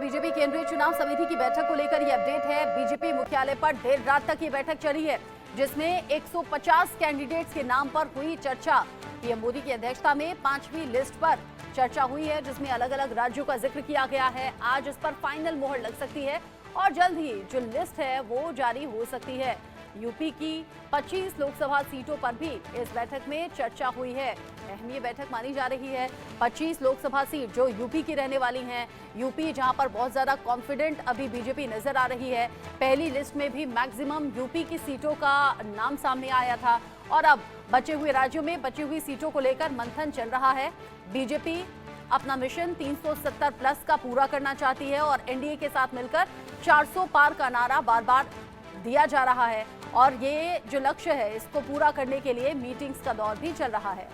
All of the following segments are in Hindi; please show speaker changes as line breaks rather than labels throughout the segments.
बीजेपी केंद्रीय चुनाव समिति की बैठक को लेकर ये अपडेट है। बीजेपी मुख्यालय पर देर रात तक ये बैठक चली है, जिसमें 150 कैंडिडेट्स के नाम पर हुई चर्चा। पीएम मोदी की अध्यक्षता में 5वीं लिस्ट पर चर्चा हुई है, जिसमें अलग अलग राज्यों का जिक्र किया गया है। आज इस पर फाइनल मोहर लग सकती है और जल्द ही जो लिस्ट है वो जारी हो सकती है। यूपी की 25 लोकसभा सीटों पर भी इस बैठक में चर्चा हुई है। अहम ये बैठक मानी जा रही है। 25 लोकसभा सीट जो यूपी की रहने वाली हैं, यूपी जहां पर बहुत ज्यादा कॉन्फिडेंट अभी बीजेपी नजर आ रही है। पहली लिस्ट में भी मैक्सिमम यूपी की सीटों का नाम सामने आया था और अब बचे हुए राज्यों में बची हुई सीटों को लेकर मंथन चल रहा है। बीजेपी अपना मिशन 370 प्लस का पूरा करना चाहती है और एनडीए के साथ मिलकर 400 पार का नारा बार बार दिया जा रहा है और ये जो लक्ष्य है इसको पूरा करने के लिए मीटिंग्स का दौर भी चल रहा है।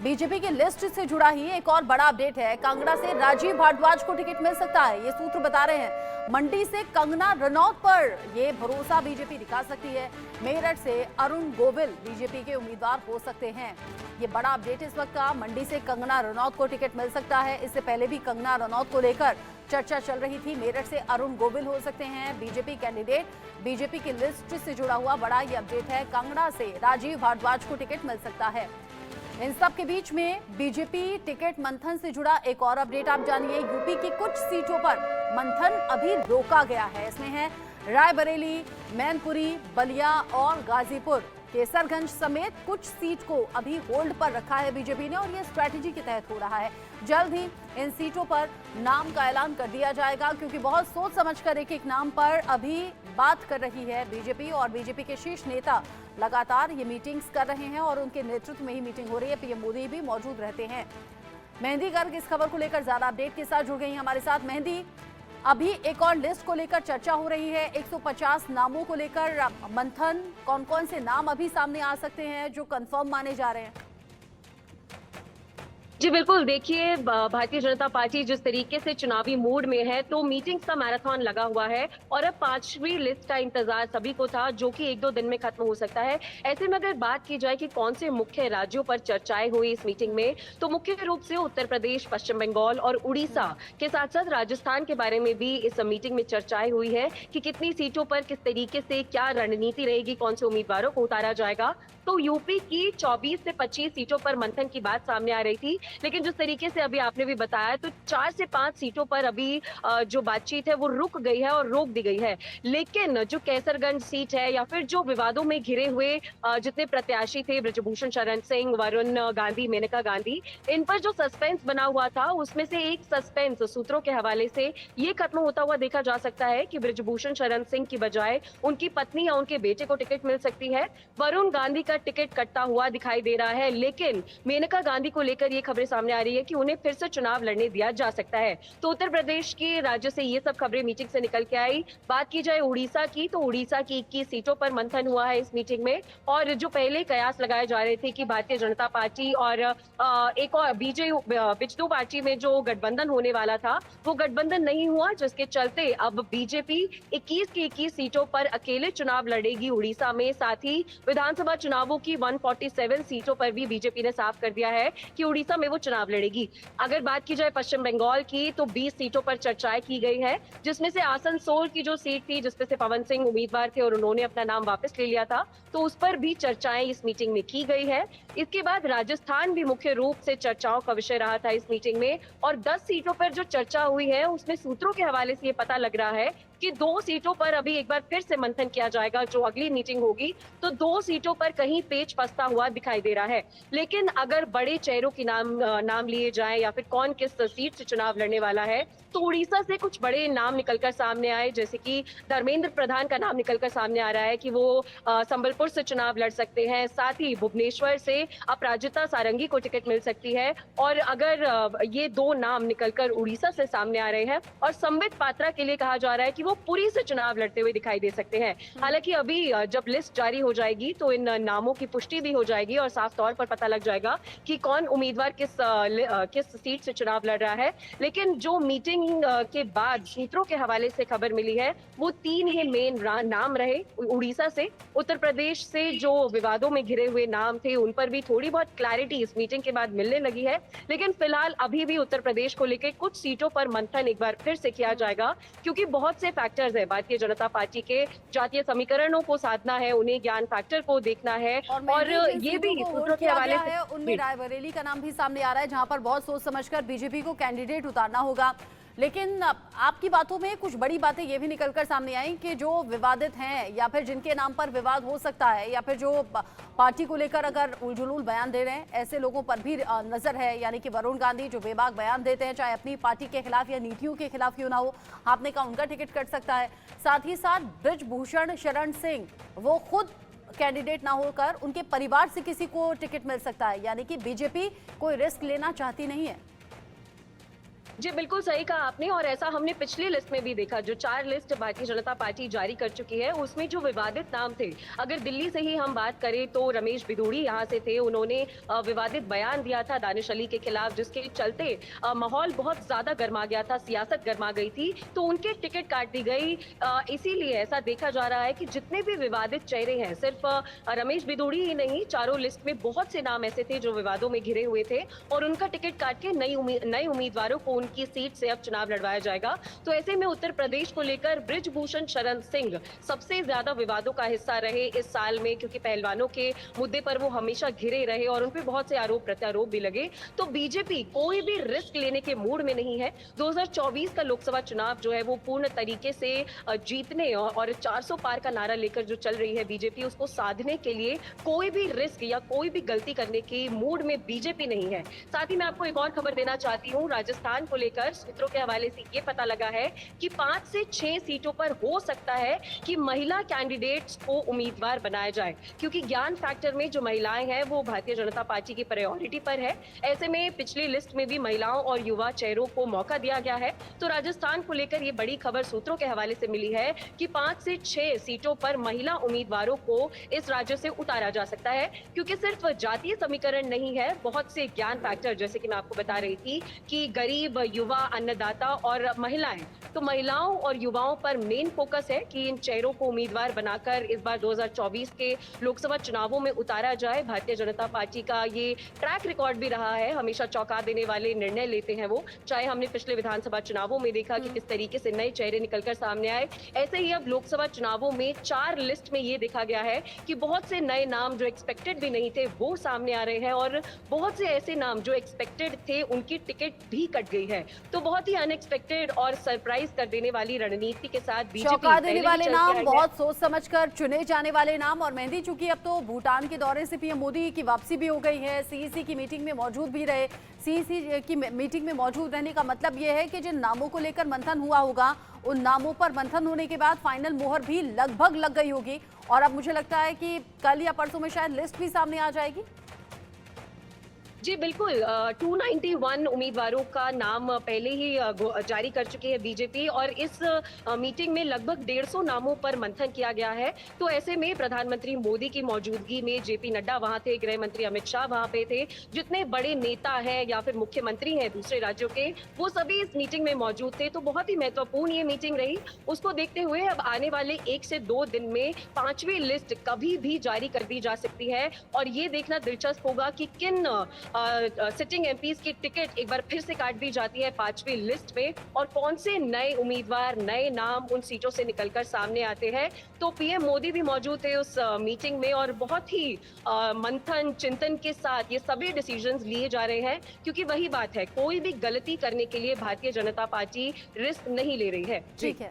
बीजेपी की लिस्ट से जुड़ा ही एक और बड़ा अपडेट है। कांगड़ा से राजीव भारद्वाज को टिकट मिल सकता है, ये सूत्र बता रहे हैं। मंडी से कंगना रनौत पर ये भरोसा बीजेपी दिखा सकती है। मेरठ से अरुण गोविल बीजेपी के उम्मीदवार हो सकते हैं। ये बड़ा अपडेट इस वक्त का। मंडी से कंगना रनौत को टिकट मिल सकता है। इससे पहले भी कंगना रनौत को लेकर चर्चा चल रही थी। मेरठ से अरुण गोविल हो सकते हैं बीजेपी कैंडिडेट। बीजेपी की लिस्ट से जुड़ा हुआ बड़ा ये अपडेट है। कांगड़ा से राजीव भारद्वाज को टिकट मिल सकता है। इन सब के बीच में बीजेपी टिकट मंथन से जुड़ा एक और अपडेट आप जानिए। यूपी की कुछ सीटों पर मंथन अभी रोका गया है। इसमें है रायबरेली, मैनपुरी, बलिया और गाजीपुर। केसरगंज समेत कुछ सीट को अभी होल्ड पर रखा है बीजेपी ने और ये स्ट्रैटेजी के तहत हो रहा है। जल्द ही इन सीटों पर नाम का ऐलान कर दिया जाएगा, क्योंकि बहुत सोच समझकर एक नाम पर अभी बात कर रही है बीजेपी और बीजेपी के शीर्ष नेता लगातार ये मीटिंग्स कर रहे हैं और उनके नेतृत्व में ही मीटिंग हो रही है। पीएम मोदी भी मौजूद रहते हैं। मेहंदी गर्ग इस खबर को लेकर ज्यादा अपडेट के साथ जुड़ गई हैं हमारे साथ। मेहंदी, अभी एक और लिस्ट को लेकर चर्चा हो रही है। 150 नामों को लेकर मंथन, कौन कौन से नाम अभी सामने आ सकते हैं जो कंफर्म माने जा रहे हैं?
जी बिल्कुल, देखिए भारतीय जनता पार्टी जिस तरीके से चुनावी मूड में है, तो मीटिंग्स का मैराथन लगा हुआ है और अब 5वीं लिस्ट का इंतजार सभी को था, जो कि 1-2 दिन में खत्म हो सकता है। ऐसे में अगर बात की जाए कि कौन से मुख्य राज्यों पर चर्चाएं हुई इस मीटिंग में, तो मुख्य रूप से उत्तर प्रदेश, पश्चिम बंगाल और उड़ीसा के साथ साथ राजस्थान के बारे में भी इस मीटिंग में चर्चाएं हुई है कि कितनी सीटों पर किस तरीके से क्या रणनीति रहेगी, कौन से उम्मीदवारों को उतारा जाएगा। तो यूपी की 24 से 25 सीटों पर मंथन की बात सामने आ रही थी, लेकिन जिस तरीके से अभी आपने भी बताया, तो 4 से 5 सीटों पर अभी जो बातचीत है वो रुक गई है और रोक दी गई है। लेकिन जो कैसरगंज सीट है या फिर जो विवादों में घिरे हुए जितने प्रत्याशी थे, ब्रजभूषण शरण सिंह, वरुण गांधी, मेनका गांधी, इन पर जो सस्पेंस बना हुआ था, उसमें से एक सस्पेंस सूत्रों के हवाले से ये खत्म होता हुआ देखा जा सकता है कि ब्रजभूषण शरण सिंह की बजाय उनकी पत्नी या उनके बेटे को टिकट मिल सकती है। वरुण गांधी का टिकट कटता हुआ दिखाई दे रहा है, लेकिन मेनका गांधी को लेकर ये खबरें सामने आ रही है कि उन्हें फिर से चुनाव लड़ने दिया जा सकता है। तो उत्तर प्रदेश के राज्य से ये सब खबरें मीटिंग से निकल के आई। बात की जाए उड़ीसा की, तो उड़ीसा की 21 सीटों पर मंथन हुआ है इस मीटिंग में और जो पहले कयास लगाए जा रहे थे कि भारतीय जनता पार्टी और एक और बिजदू पार्टी में जो गठबंधन होने वाला था, वो गठबंधन नहीं हुआ, जिसके चलते अब बीजेपी 21 की 21 सीटों पर अकेले चुनाव लड़ेगी उड़ीसा में। साथ ही विधानसभा चुनावों की 147 सीटों पर भी बीजेपी ने साफ कर दिया है कि उड़ीसा में वो चुनाव लड़ेगी। अगर बात की जाए पश्चिम बंगाल की, तो 20 सीटों पर चर्चाएं की गई है, जिसमें से आसनसोल की जो सीट थी, जिसमें से पवन सिंह उम्मीदवार थे और उन्होंने अपना नाम वापस ले लिया था, तो उस पर भी चर्चाएं इस मीटिंग में की गई है। इसके बाद राजस्थान भी मुख्य रूप से चर्चाओं का विषय रहा था इस मीटिंग में और 10 सीटों पर जो चर्चा हुई है, उसमें सूत्रों के हवाले से ये पता लग रहा है कि 2 सीटों पर अभी एक बार फिर से मंथन किया जाएगा। जो अगली मीटिंग होगी, तो 2 सीटों पर कहीं पेच फंसता हुआ दिखाई दे रहा है। लेकिन अगर बड़े चेहरों की नाम लिए जाएं या फिर कौन किस सीट से चुनाव लड़ने वाला है, तो उड़ीसा से कुछ बड़े नाम निकलकर सामने आए, जैसे कि धर्मेंद्र प्रधान का नाम निकलकर सामने आ रहा है कि वो संबलपुर से चुनाव लड़ सकते हैं। साथ ही भुवनेश्वर से अपराजिता सारंगी को टिकट मिल सकती है और अगर ये 2 नाम निकलकर उड़ीसा से सामने आ रहे हैं और संबित पात्रा के लिए कहा जा रहा है कि वो पुरी से चुनाव लड़ते हुए दिखाई दे सकते हैं। हालांकि अभी जब लिस्ट जारी हो जाएगी तो इन नामों की पुष्टि भी हो जाएगी और साफ तौर पर पता लग जाएगा कि कौन उम्मीदवार किस किस सीट से चुनाव लड़ रहा है। लेकिन जो मीटिंग के बाद सूत्रों के हवाले से खबर मिली है, वो 3 ही मेन नाम रहे। उड़ीसा से, उत्तर प्रदेश से जो विवादों में घिरे हुए नाम थे, उन पर भी थोड़ी बहुत क्लैरिटी इस मीटिंग के बाद मिलने लगी है। लेकिन फिलहाल अभी भी उत्तर प्रदेश को लेकर कुछ सीटों पर मंथन एक बार फिर से किया जाएगा, क्योंकि बहुत से फैक्टर्स है। भारतीय जनता पार्टी के जातीय समीकरणों को साधना है, उन्हें ज्ञान फैक्टर को देखना है, और ये भी सूत्रों के हवाले से
उनमें रायबरेली का नाम भी सामने आ रहा है, जहां पर बहुत सोच समझकर बीजेपी को कैंडिडेट उतारना होगा। लेकिन आपकी बातों में कुछ बड़ी बातें ये भी निकलकर सामने आई कि जो विवादित हैं या फिर जिनके नाम पर विवाद हो सकता है, या फिर जो पार्टी को लेकर अगर उलझुल बयान दे रहे हैं, ऐसे लोगों पर भी नजर है। यानी कि वरुण गांधी जो बेबाक बयान देते हैं, चाहे अपनी पार्टी के खिलाफ या नीतियों के खिलाफ क्यों ना हो, आपने कहा उनका टिकट कट सकता है। साथ ही साथ बृजभूषण शरण सिंह, वो खुद कैंडिडेट ना होकर उनके परिवार से किसी को टिकट मिल सकता है। यानी कि बीजेपी कोई रिस्क लेना चाहती नहीं है।
जी बिल्कुल सही कहा आपने, और ऐसा हमने पिछली लिस्ट में भी देखा। जो 4 लिस्ट भारतीय जनता पार्टी जारी कर चुकी है, उसमें जो विवादित नाम थे, अगर दिल्ली से ही हम बात करें तो रमेश बिधूड़ी यहाँ से थे। उन्होंने विवादित बयान दिया था दानिश अली के खिलाफ, जिसके चलते माहौल बहुत ज्यादा गर्मा गया था, सियासत गर्मा गई थी, तो उनके टिकट काट दी गई। इसीलिए ऐसा देखा जा रहा है कि जितने भी विवादित चेहरे हैं, सिर्फ रमेश बिधूड़ी ही नहीं, चारों लिस्ट में बहुत से नाम ऐसे थे जो विवादों में घिरे हुए थे, और उनका टिकट काट के नए उम्मीदवारों को की सीट से अब चुनाव लड़वाया जाएगा। तो ऐसे में उत्तर प्रदेश को लेकर बृजभूषण शरण सिंह सबसे ज्यादा विवादों का हिस्सा रहे इस साल में, क्योंकि पहलवानों के मुद्दे पर वो हमेशा घिरे रहे और उन पर बहुत से आरोप प्रत्यारोप भी लगे। तो बीजेपी कोई भी रिस्क लेने के मूड में नहीं है। 2024 का लोकसभा चुनाव जो है वो पूर्ण तरीके से जीतने और 400 पार का नारा लेकर जो चल रही है बीजेपी, उसको साधने के लिए कोई भी रिस्क या कोई भी गलती करने के मूड में बीजेपी नहीं है। साथ ही मैं आपको एक और खबर देना चाहती हूँ। राजस्थान को लेकर सूत्रों के हवाले से ये पता लगा है कि 5 से 6 सीटों पर हो सकता है कि महिला कैंडिडेट्स को उम्मीदवार बनाया जाए, क्योंकि ज्ञान फैक्टर में जो महिलाएं हैं वो भारतीय जनता पार्टी की प्रायोरिटी पर है। ऐसे में पिछली लिस्ट में भी महिलाओं और युवा चेहरों को मौका दिया गया है। तो राजस्थान को लेकर ये बड़ी खबर सूत्रों के हवाले से मिली है कि 5 से 6 सीटों पर महिला उम्मीदवारों को इस राज्य से उतारा जा सकता है, क्योंकि सिर्फ जातीय समीकरण नहीं है, बहुत से ज्ञान फैक्टर, जैसे कि मैं आपको बता रही थी कि गरीब, युवा, अन्नदाता और महिलाएं, तो महिलाओं और युवाओं पर मेन फोकस है कि इन चेहरों को उम्मीदवार बनाकर इस बार 2024 के लोकसभा चुनावों में उतारा जाए। भारतीय जनता पार्टी का ये ट्रैक रिकॉर्ड भी रहा है, हमेशा चौंका देने वाले निर्णय लेते हैं वो। चाहे हमने पिछले विधानसभा चुनावों में देखा कि किस तरीके से नए चेहरे निकलकर सामने आए, ऐसे ही अब लोकसभा चुनावों में 4 लिस्ट में ये देखा गया है कि बहुत से नए नाम जो एक्सपेक्टेड भी नहीं थे वो सामने आ रहे हैं, और बहुत से ऐसे नाम जो एक्सपेक्टेड थे उनकी टिकट भी कट गई है। तो बहुत ही अनएक्सपेक्टेड और सरप्राइज कर देने वाली रणनीति के साथ बीजेपी
चौंका देने वाले नाम, बहुत सोच समझकर चुने जाने वाले नाम। और मेहंदी, चूंकि अब तो भूटान के दौरे से पीएम मोदी की वापसी भी हो गई है, सीईसी की मीटिंग में मौजूद भी रहे। सीईसी की मीटिंग में मौजूद रहने का मतलब यह है कि जिन नामों को लेकर मंथन हुआ होगा, उन नामों पर मंथन होने के बाद फाइनल मोहर भी लगभग लग गई होगी। और अब मुझे लगता है कि कल या परसों में शायद लिस्ट भी सामने आ जाएगी।
जी बिल्कुल, 291 उम्मीदवारों का नाम पहले ही जारी कर चुकी है बीजेपी, और इस मीटिंग में लगभग 150 नामों पर मंथन किया गया है। तो ऐसे में प्रधानमंत्री मोदी की मौजूदगी में जेपी नड्डा वहां थे, गृह मंत्री अमित शाह वहां पे थे, जितने बड़े नेता हैं या फिर मुख्यमंत्री हैं दूसरे राज्यों के, वो सभी इस मीटिंग में मौजूद थे। तो बहुत ही महत्वपूर्ण ये मीटिंग रही। उसको देखते हुए अब आने वाले 1 से 2 दिन में 5वीं लिस्ट कभी भी जारी कर दी जा सकती है, और ये देखना दिलचस्प होगा कि किन सिटिंग एमपीज की टिकट एक बार फिर से काट दी जाती है 5वीं लिस्ट में, और कौन से नए उम्मीदवार, नए नाम उन सीटों से निकलकर सामने आते हैं। तो पीएम मोदी भी मौजूद थे उस मीटिंग में, और बहुत ही मंथन चिंतन के साथ ये सभी डिसीजंस लिए जा रहे हैं, क्योंकि वही बात है, कोई भी गलती करने के लिए भारतीय जनता पार्टी रिस्क नहीं ले रही है।
ठीक है,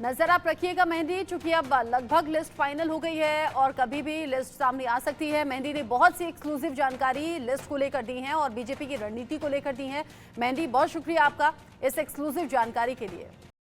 नजर आप रखिएगा मेहंदी, चूंकि अब लगभग लिस्ट फाइनल हो गई है और कभी भी लिस्ट सामने आ सकती है। मेहंदी ने बहुत सी एक्सक्लूसिव जानकारी लिस्ट को लेकर दी है और बीजेपी की रणनीति को लेकर दी है। मेहंदी, बहुत शुक्रिया आपका इस एक्सक्लूसिव जानकारी के लिए।